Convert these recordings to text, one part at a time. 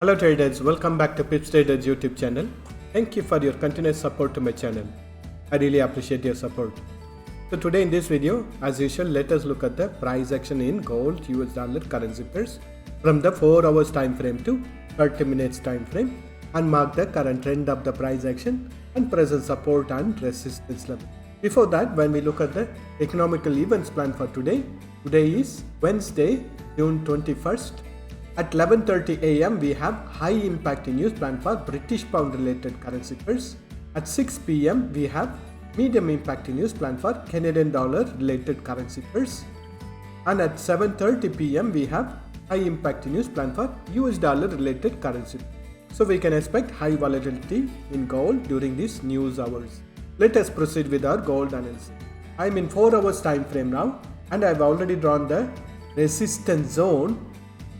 Hello traders, welcome back to PipsTraders YouTube channel. Thank you for your continuous support to my channel. I really appreciate your support. So today in this video, as usual, let us look at the price action in gold, US dollar currency pairs from the 4 hours time frame to 30 minutes time frame and mark the current trend of the price action and present support and resistance level. Before that, when we look at the economical events plan for today is Wednesday, June 21st. At 11:30 AM, we have high impact news planned for British pound related currency pairs. At 6 PM, we have medium impact news planned for Canadian dollar related currency pairs. And at 7:30 PM, we have high impact news planned for US dollar related currency. So we can expect high volatility in gold during these news hours. Let us proceed with our gold analysis. I am in 4 hours time frame now, and I have already drawn the resistance zone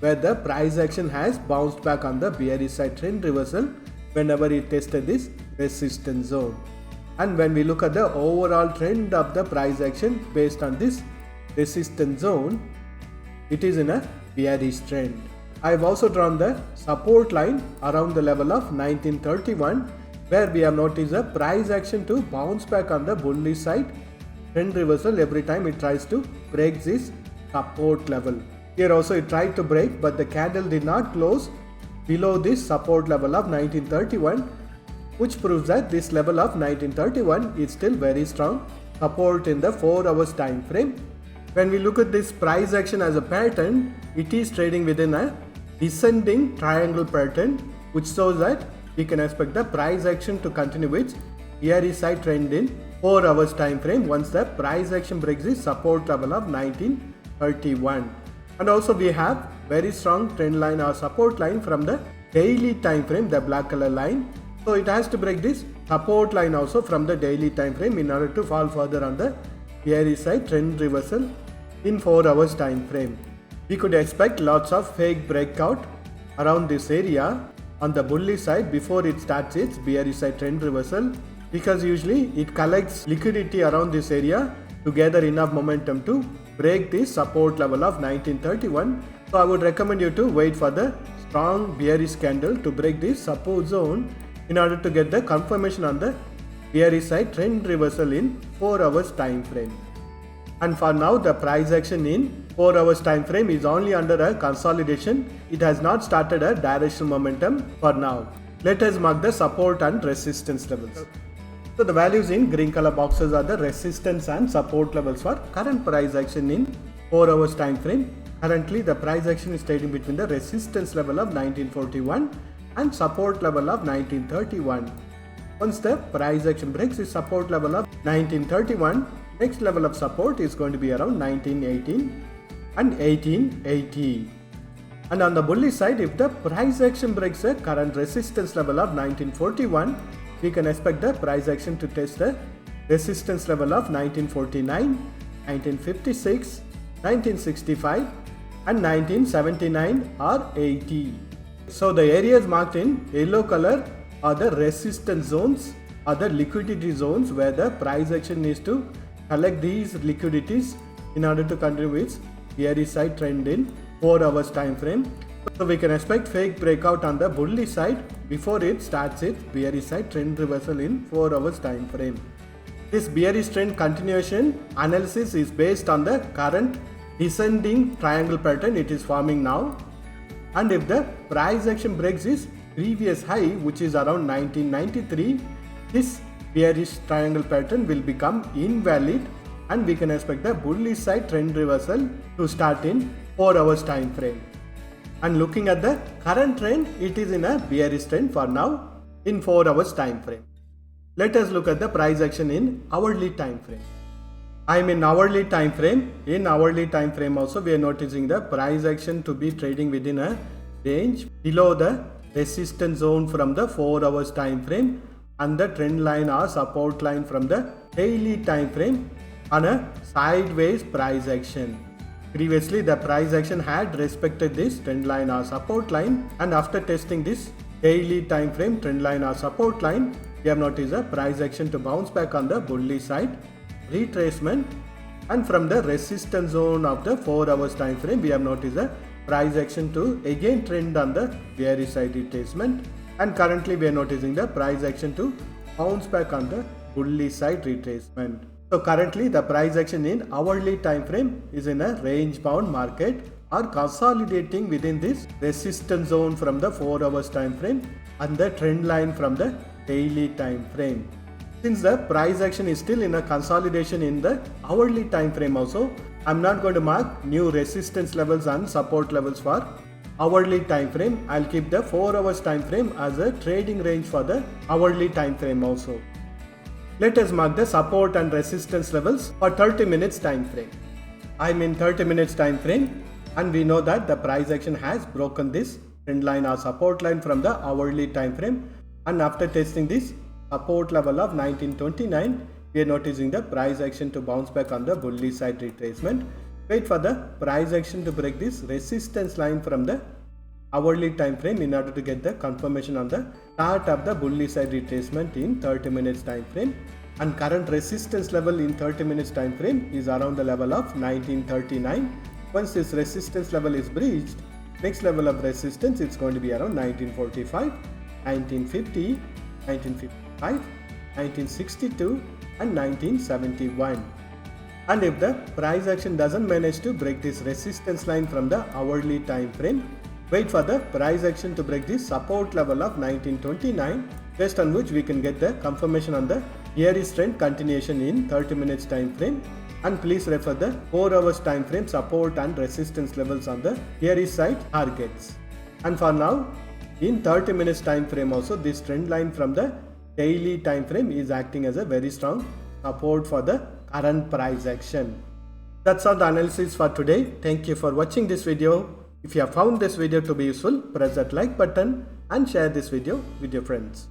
where the price action has bounced back on the bearish side trend reversal whenever it tested this resistance zone. And when we look at the overall trend of the price action based on this resistance zone, it is in a bearish trend. I have also drawn the support line around the level of 1931, where we have noticed a price action to bounce back on the bullish side trend reversal every time it tries to break this support level. Here also it tried to break, but the candle did not close below this support level of 1931, which proves that this level of 1931 is still very strong support in the 4 hours time frame. When we look at this price action as a pattern, it is trading within a descending triangle pattern, which shows that we can expect the price action to continue its bearish side trend in 4 hours time frame once the price action breaks the support level of 1931. And also we have very strong trend line or support line from the daily time frame, the black color line. So it has to break this support line also from the daily time frame in order to fall further on the bearish side trend reversal in 4 hours time frame. We could expect lots of fake breakout around this area on the bullish side before it starts its bearish side trend reversal, because usually it collects liquidity around this area to gather enough momentum to break this support level of 1931. So I would recommend you to wait for the strong bearish candle to break this support zone in order to get the confirmation on the bearish side trend reversal in 4 hours time frame. And for now, the price action in 4 hours time frame is only under a consolidation. It has not started a directional momentum for now. Let us mark the support and resistance levels. So the values in green color boxes are the resistance and support levels for current price action in 4 hours time frame. Currently the price action is trading between the resistance level of 1941 and support level of 1931. Once the price action breaks the support level of 1931, next level of support is going to be around 1918 and 1880. And on the bullish side, if the price action breaks the current resistance level of 1941, we can expect the price action to test the resistance level of 1949, 1956, 1965 and 1979 or 80. So the areas marked in yellow color are the resistance zones or the liquidity zones where the price action needs to collect these liquidities in order to continue its bearish side trend in 4 hours time frame. So we can expect fake breakout on the bullish side before it starts its bearish side trend reversal in 4 hours time frame. This bearish trend continuation analysis is based on the current descending triangle pattern it is forming now. And if the price action breaks its previous high, which is around 1993, this bearish triangle pattern will become invalid and we can expect the bullish side trend reversal to start in 4 hours time frame. And looking at the current trend, it is in a bearish trend for now in 4 hours time frame. Let us look at the price action in hourly time frame. I am in hourly time frame. In hourly time frame also we are noticing the price action to be trading within a range below the resistance zone from the 4 hours time frame and the trend line or support line from the daily time frame on a sideways price action. Previously the price action had respected this trend line or support line, and after testing this daily time frame trend line or support line, we have noticed a price action to bounce back on the bullish side retracement, and from the resistance zone of the 4 hours time frame we have noticed a price action to again trend on the bearish side retracement, and currently we are noticing the price action to bounce back on the bullish side retracement. So currently the price action in hourly time frame is in a range bound market or consolidating within this resistance zone from the 4 hours time frame and the trend line from the daily time frame. Since the price action is still in a consolidation in the hourly time frame also, I'm not going to mark new resistance levels and support levels for hourly time frame. I'll keep the 4 hours time frame as a trading range for the hourly time frame also. Let us mark the support and resistance levels for 30 minutes time frame. I'm in 30 minutes time frame, and we know that the price action has broken this trend line or support line from the hourly time frame, and after testing this support level of 1929, we are noticing the price action to bounce back on the bullish side retracement. Wait for the price action to break this resistance line from the hourly time frame in order to get the confirmation on the start of the bullish side retracement in 30 minutes time frame. And current resistance level in 30 minutes time frame is around the level of 1939. Once this resistance level is breached, next level of resistance is going to be around 1945, 1950, 1955, 1962 and 1971. And if the price action doesn't manage to break this resistance line from the hourly time frame, wait for the price action to break this support level of 1929, based on which we can get the confirmation on the bearish trend continuation in 30 minutes time frame. And please refer the 4 hours time frame support and resistance levels on the bearish side targets. And for now, in 30 minutes time frame also, this trend line from the daily time frame is acting as a very strong support for the current price action. That's all the analysis for today. Thank you for watching this video. If you have found this video to be useful, press that like button and share this video with your friends.